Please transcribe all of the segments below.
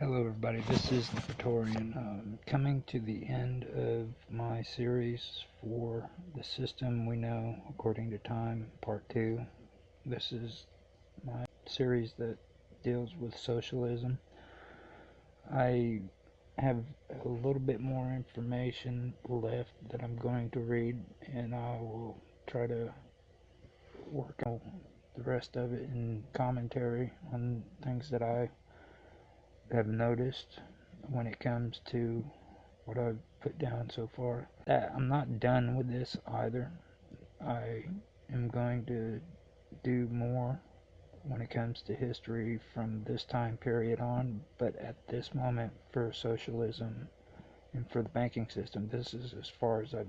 Hello everybody, this is the Praetorian, coming to the end of my series for The System We Know According to Time, Part 2. This is my series that deals with socialism. I have a little bit more information left that I'm going to read, and I will try to work on the rest of it in commentary on things that I have noticed when it comes to what I've put down so far. I'm not done with this either. I am going to do more when it comes to history from this time period on, but at this moment for socialism and for the banking system, this is as far as I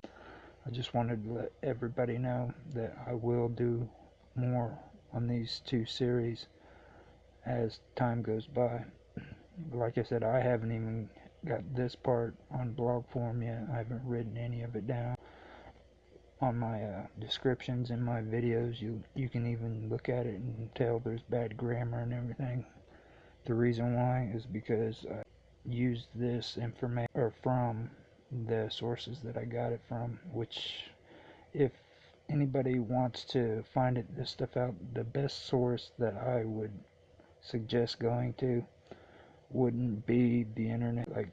just wanted to let everybody know that I will do more on these two series as time goes by. Like I said, I haven't even got this part on blog form yet. I haven't written any of it down. On my descriptions in my videos, you can even look at it and tell there's bad grammar and everything. The reason why is because I used this information from the sources that I got it from, which if anybody wants to find this stuff out, the best source that I would suggest going to wouldn't be the internet like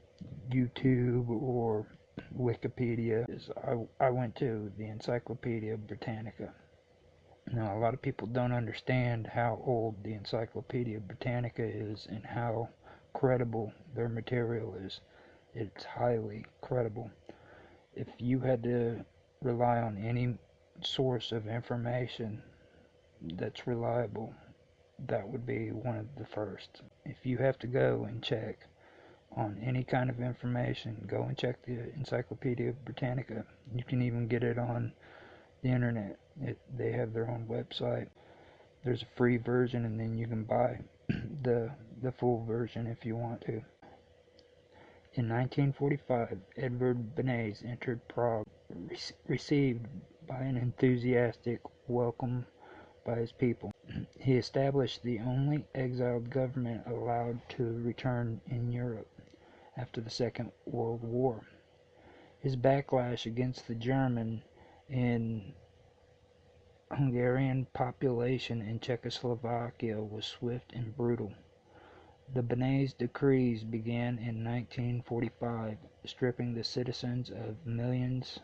YouTube or Wikipedia. I went to the Encyclopedia Britannica. Now, a lot of people don't understand how old the Encyclopedia Britannica is and how credible their material is. It's highly credible. If you had to rely on any source of information that's reliable, that would be one of the first. If you have to go and check on any kind of information, go and check the Encyclopedia Britannica. You can even get it on the internet. They have their own website. There's a free version, and then you can buy the full version if you want to. In 1945, Edvard Benes entered Prague, received by an enthusiastic welcome by his people. He established the only exiled government allowed to return in Europe after the Second World War. His backlash against the German and Hungarian population in Czechoslovakia was swift and brutal. The Benes decrees began in 1945, stripping the citizens of millions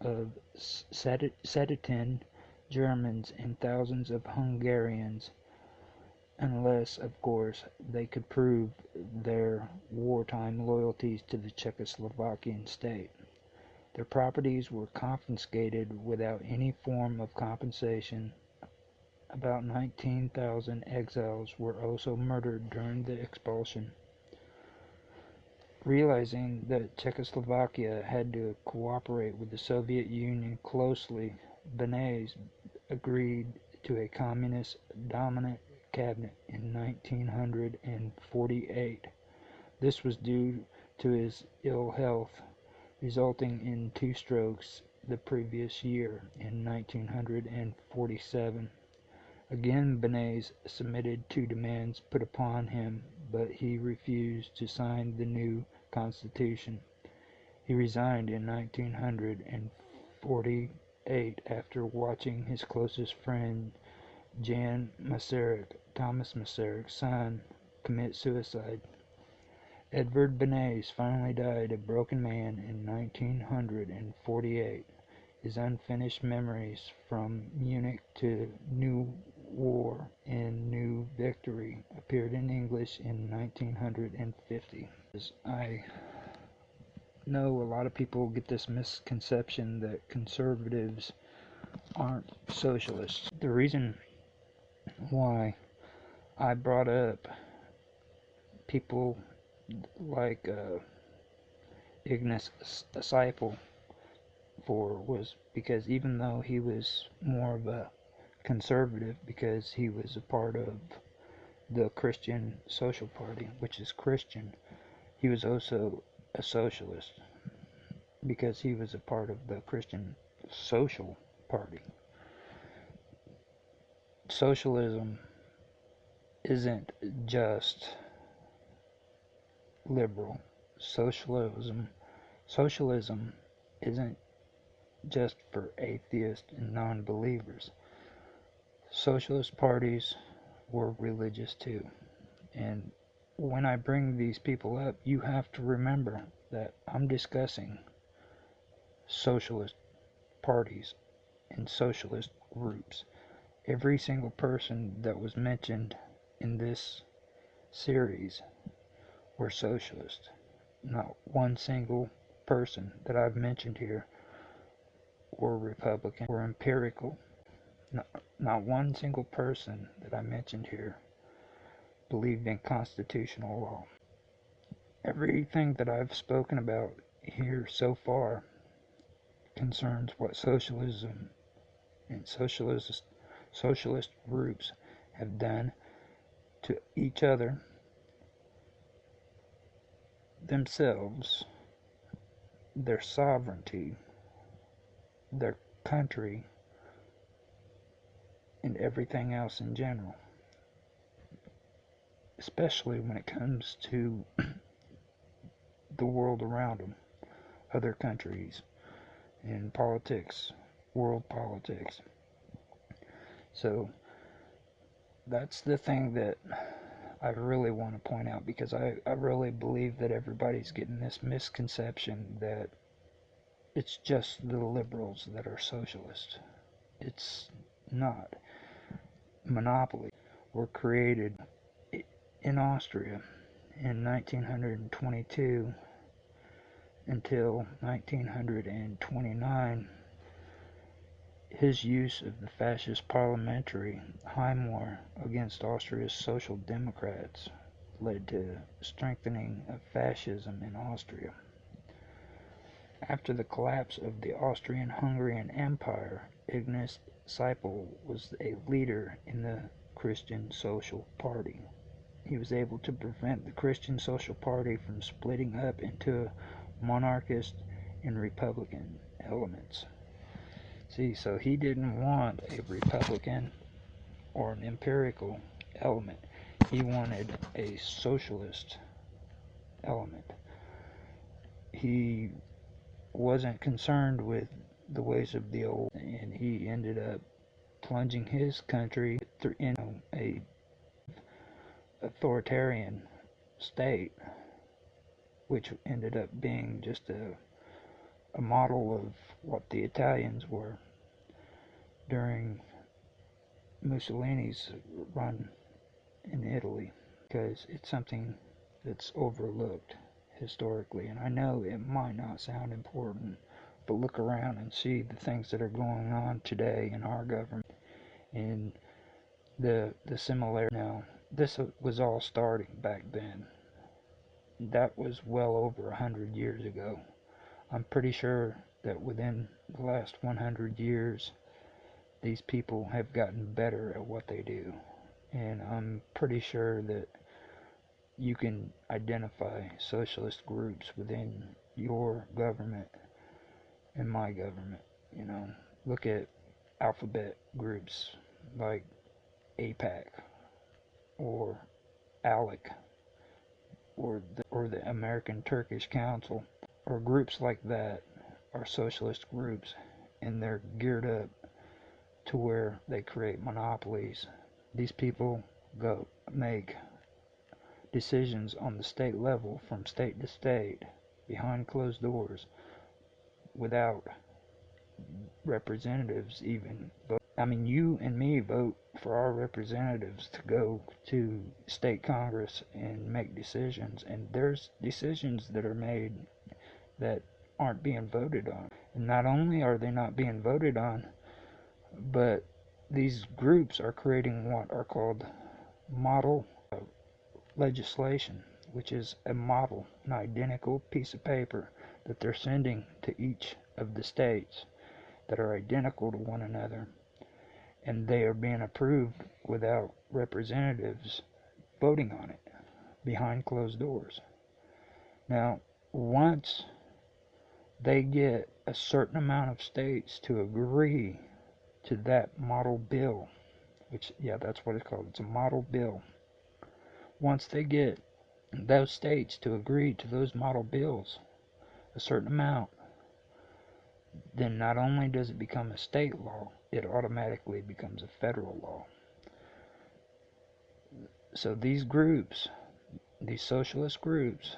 of Sudeten Germans and thousands of Hungarians, unless, of course, they could prove their wartime loyalties to the Czechoslovakian State. Their properties were confiscated without any form of compensation. About 19,000 exiles were also murdered during the expulsion. Realizing that Czechoslovakia had to cooperate with the Soviet Union closely, Benes agreed to a communist dominant cabinet in 1948. This was due to his ill health, resulting in 2 strokes the previous year in 1947. Again, Benes submitted to demands put upon him, but he refused to sign the new constitution. He resigned in 1948 after watching his closest friend Jan Masaryk, Tomas Masaryk's son, commit suicide. Edvard Benes finally died a broken man in 1948. His unfinished memoirs from Munich to New War and New Victory appeared in English in 1950. I know a lot of people get this misconception that conservatives aren't socialists. The reason why I brought up people like Ignaz Seipel was because even though he was more of a conservative because he was a part of the Christian Social Party, which is Christian, he was also a socialist because he was a part of the Christian Social Party. Socialism isn't just liberal. Socialism isn't just for atheists and non-believers. Socialist parties were religious too. And when I bring these people up, you have to remember that I'm discussing socialist parties and socialist groups. Every single person that was mentioned in this series were socialist. Not one single person that I've mentioned here were Republican or empirical. Not one single person that I mentioned here believed in constitutional law. Everything that I've spoken about here so far concerns what socialism and socialist groups have done to each other, themselves, their sovereignty, their country, and everything else in general. Especially when it comes to the world around them, other countries, and politics, world politics. So that's the thing that I really want to point out, because I really believe that everybody's getting this misconception that it's just the liberals that are socialist. It's not. Monopolies were created in Austria in 1922 until 1929. His use of the fascist parliamentary Heimwehr against Austria's social democrats led to strengthening of fascism in Austria. After the collapse of the Austrian-Hungarian Empire, Ignaz Seipel was a leader in the Christian Social Party. He was able to prevent the Christian Social Party from splitting up into monarchist and republican elements. See, so he didn't want a republican or an empirical element. He wanted a socialist element. He wasn't concerned with the ways of the old, and he ended up plunging his country in a authoritarian state, which ended up being just a model of what the Italians were during Mussolini's run in Italy, because it's something that's overlooked historically. And I know it might not sound important, but look around and see the things that are going on today in our government and the similarity. Now, this was all starting back then. That was well over 100 years ago. I'm pretty sure that within the last 100 years, these people have gotten better at what they do. And I'm pretty sure that you can identify socialist groups within your government and my government. You know, look at alphabet groups like APAC or ALEC or the American Turkish Council, or groups like that are socialist groups, and they're geared up to where they create monopolies. These people go make decisions on the state level from state to state behind closed doors without representatives even vote. I mean, you and me vote for our representatives to go to state Congress and make decisions, and there's decisions that are made that aren't being voted on. And not only are they not being voted on, but these groups are creating what are called model legislation, which is a model, an identical piece of paper that they're sending to each of the states that are identical to one another, and they are being approved without representatives voting on it behind closed doors. Now, once they get a certain amount of states to agree to that model bill, which, yeah, that's what it's called, it's a model bill. Once they get those states to agree to those model bills, a certain amount, then not only does it become a state law, it automatically becomes a federal law. So these groups, these socialist groups,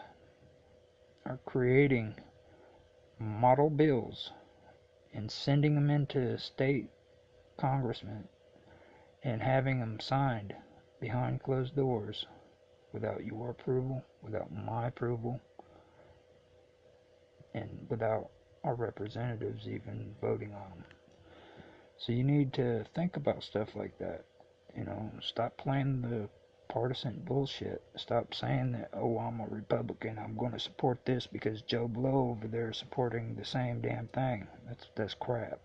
are creating model bills and sending them into state congressmen and having them signed behind closed doors without your approval, without my approval, and without our representatives even voting on them. So you need to think about stuff like that. Stop playing the partisan bullshit. Stop saying that, oh, I'm a Republican, I'm going to support this because Joe Blow over there is supporting the same damn thing. That's crap.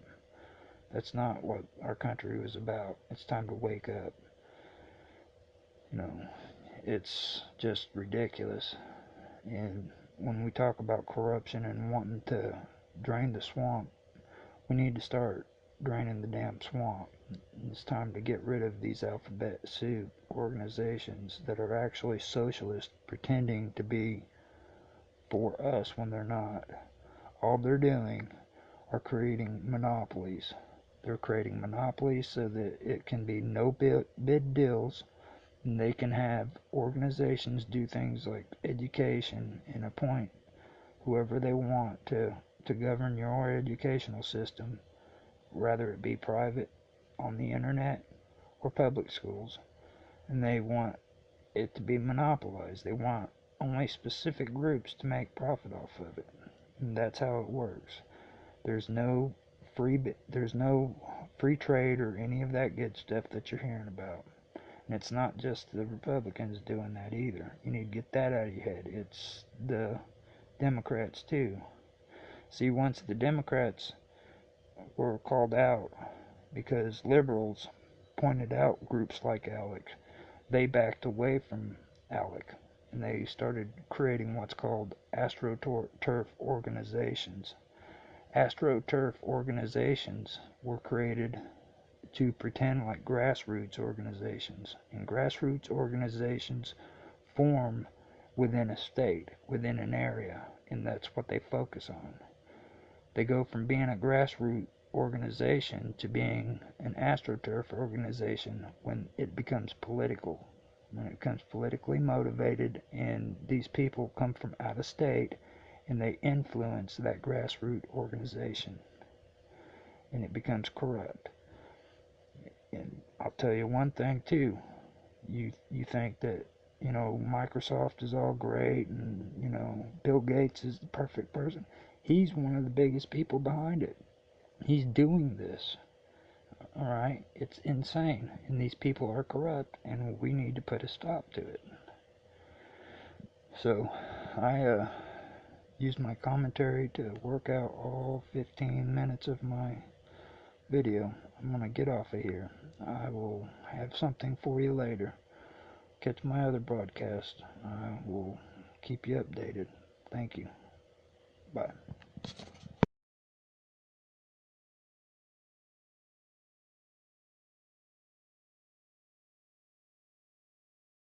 That's not what our country was about. It's time to wake up. It's just ridiculous. And when we talk about corruption and wanting to drain the swamp, we need to start draining the damn swamp. It's time to get rid of these alphabet soup organizations that are actually socialist, pretending to be for us when they're not. All they're doing are creating monopolies. They're creating monopolies so that it can be no bid deals, and they can have organizations do things like education and appoint whoever they want to govern your educational system, whether it be private on the internet or public schools. And they want it to be monopolized. They want only specific groups to make profit off of it. And that's how it works. There's no free trade or any of that good stuff that you're hearing about. And it's not just the Republicans doing that either. You need to get that out of your head. It's the Democrats too. See, once the Democrats were called out because liberals pointed out groups like ALEC, they backed away from ALEC and they started creating what's called AstroTurf organizations. AstroTurf organizations were created to pretend like grassroots organizations, and grassroots organizations form within a state, within an area, and that's what they focus on. They go from being a grassroots organization to being an AstroTurf organization when it becomes political, when it becomes politically motivated, and these people come from out of state and they influence that grassroots organization, and it becomes corrupt. And I'll tell you one thing too. You think that Microsoft is all great and Bill Gates is the perfect person. He's one of the biggest people behind it. He's doing this. Alright? It's insane. And these people are corrupt and we need to put a stop to it. So I used my commentary to work out all 15 minutes of my video. I'm going to get off of here. I will have something for you later. Catch my other broadcast. I will keep you updated. Thank you. Bye.